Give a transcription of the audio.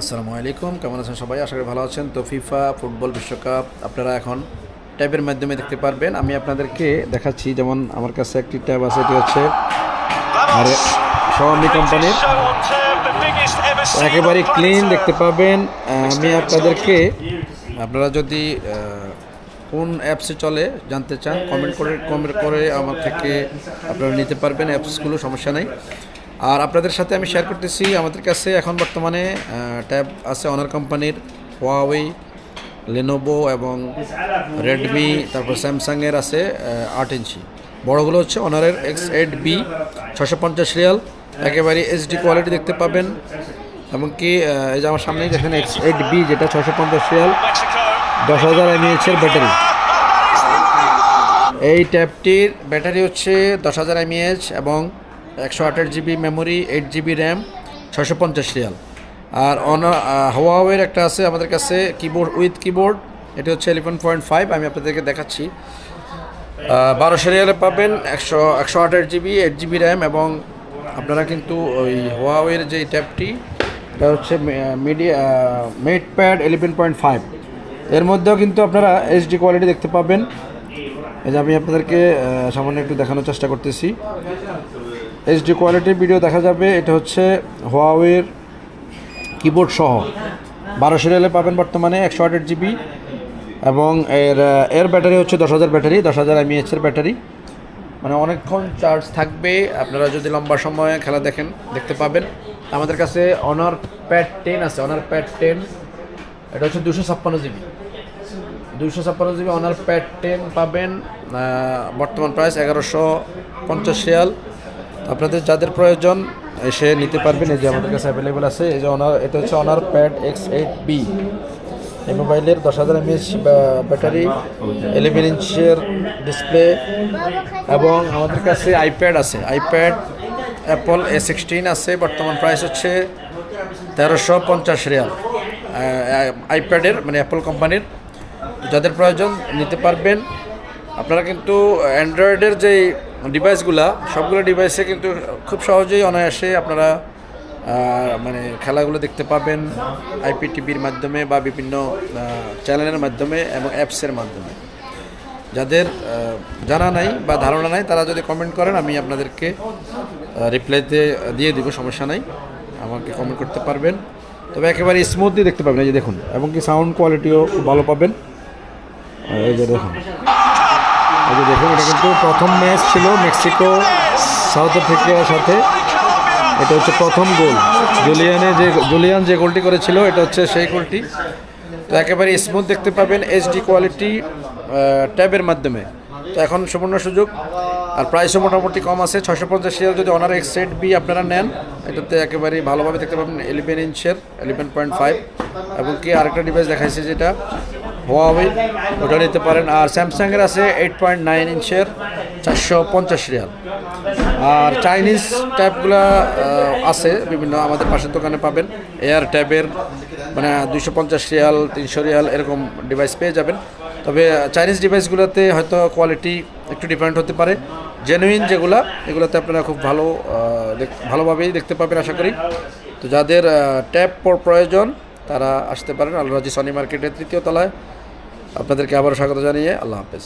আসসালামু আলাইকুম, কেমন আছেন সবাই? আশা করি ভালো আছেন। তো ফিফা ফুটবল বিশ্বকাপ আপনারা এখন ট্যাবের মাধ্যমে দেখতে পারবেন। আমি আপনাদেরকে দেখাচ্ছি, যেমন আমার কাছে একটি ট্যাব আছে, এটি হচ্ছে Xiaomi কোম্পানির, একেবারে ক্লিন দেখতে পাবেন। আমি আপনারা যদি কোন অ্যাপসে চলে জানতে চান, কমেন্ট করে আমার থেকে আপনারা নিতে পারবেন অ্যাপসগুলো, সমস্যা নেই। আর আপনাদের সাথে আমি শেয়ার করতেছি, আমাদের কাছে এখন বর্তমানে ট্যাব আছে অনার কোম্পানির, Huawei, Lenovo এবং রেডমি, তারপর স্যামসাংয়ের আছে 8 ইঞ্চি। বড়গুলো হচ্ছে অনারের X8B 650 রিয়াল, একেবারে এইচডি কোয়ালিটি দেখতে পাবেন। এমনকি এই যে আমার সামনেই দেখেন X8B, যেটা 650 রিয়াল, 10,000 mAh ব্যাটারি। এই ট্যাবটির ব্যাটারি হচ্ছে 10,000 mAh এবং 128 জিবি মেমোরি, 8 জিবি র্যাম, 650 রিয়াল। আর Huawei একটা আছে আমাদের কাছে, কিবোর্ড, এটি হচ্ছে 11.5। আমি আপনাদেরকে দেখাচ্ছি, 1200 রিয়ালে পাবেন, 128 জিবি, 8 জিবি র্যাম। এবং আপনারা কিন্তু ওই Huawei-এর যে ট্যাবটি, এটা হচ্ছে MatePad 11.5, এর মধ্যেও কিন্তু আপনারা এইচডি কোয়ালিটি দেখতে পাবেন। এই যে আমি আপনাদেরকে সামান্য একটু দেখানোর চেষ্টা করতেছি, এইচডি কোয়ালিটির ভিডিও দেখা যাবে। এটা হচ্ছে Huawei-এর কিবোর্ড সহ 1200 রিয়ালে পাবেন বর্তমানে, 128 জিবি এবং এর ব্যাটারি হচ্ছে 10,000 ব্যাটারি, 10,000 mAh ব্যাটারি, মানে অনেকক্ষণ চার্জ থাকবে। আপনারা যদি লম্বা সময় খেলা দেখতে পাবেন। আমাদের কাছে Honor Pad 10 আছে, Honor Pad 10, এটা হচ্ছে 256 জিবি, 256 জিবি Honor Pad 10 পাবেন, বর্তমান প্রাইস 1150 রিয়াল। আপনাদের যাদের প্রয়োজন এসে নিতে পারবেন। এই যে আমাদের কাছে অ্যাভেলেবেল আছে, এই যে এটা হচ্ছে Honor Pad X8B। এই মোবাইলের 10,000 mAh ব্যাটারি, 11 ইঞ্চের ডিসপ্লে, এবং আমাদের কাছে আইপ্যাড আছে, আইপ্যাড অ্যাপল A16 আছে, বর্তমান প্রাইস হচ্ছে 1350 রিয়াল। আইপ্যাডের মানে অ্যাপল কোম্পানির, যাদের প্রয়োজন নিতে পারবেন। আপনারা কিন্তু অ্যান্ড্রয়েডের যে ডিভাইসগুলা, সবগুলো ডিভাইসে কিন্তু খুব সহজেই অনায়াসে আপনারা মানে খেলাগুলো দেখতে পাবেন IPTVর মাধ্যমে বা বিভিন্ন চ্যানেলের মাধ্যমে এবং অ্যাপসের মাধ্যমে। যাদের জানা নাই বা ধারণা নাই, তারা যদি কমেন্ট করেন, আমি আপনাদেরকে রিপ্লাইতে দিয়ে দিব, সমস্যা নাই, আমাকে কমেন্ট করতে পারবেন। তবে একেবারে স্মুথলি দেখতে পাবেন, এই যে দেখুন, এবং কি সাউন্ড কোয়ালিটিও খুব ভালো পাবেন। এই যে দেখুন, এটা কিন্তু প্রথম ম্যাচ ছিল মেক্সিকো সাউথ আফ্রিকার সাথে। এটা হচ্ছে প্রথম গোল, জুলিয়ান যে গোলটি করেছিল, এটা হচ্ছে সেই গোলটি। তো একেবারে স্মুথ দেখতে পাবেন এইচডি কোয়ালিটি ট্যাবের মাধ্যমে। তো এখন সুবর্ণ সুযোগ, আর প্রাইসও মোটামুটি কম আছে, 650 রিয়াল। যদি Honor X8B আপনারা নেন, এটাতে একেবারে ভালোভাবে দেখতে পাবেন, 11 ইঞ্চের 11.5। এবং কি আরেকটা ডিভাইস দেখাইছে যেটা Huawei, ওটা নিতে পারেন। আর স্যামসাংয়ের আছে 8.9 ইঞ্চের, 450 রিয়াল। আর চাইনিজ ট্যাবগুলো আছে বিভিন্ন, আমাদের পাশের দোকানে পাবেন। এয়ার ট্যাবের মানে 250 রিয়াল, 300 রিয়াল এরকম ডিভাইস পেয়ে যাবেন। তবে চাইনিজ ডিভাইসগুলোতে হয়তো কোয়ালিটি একটু ডিফারেন্ট হতে পারে। জেনুইন যেগুলো, এগুলোতে আপনারা খুব ভালোভাবেই দেখতে পাবেন আশা করি। তো যাদের ট্যাব প্রয়োজন, তারা আসতে পারেন আল রাজি সনি মার্কেটের 3য় তলায়। আপনাদেরকে আবারও স্বাগত জানিয়ে আল্লাহ হাফেজ।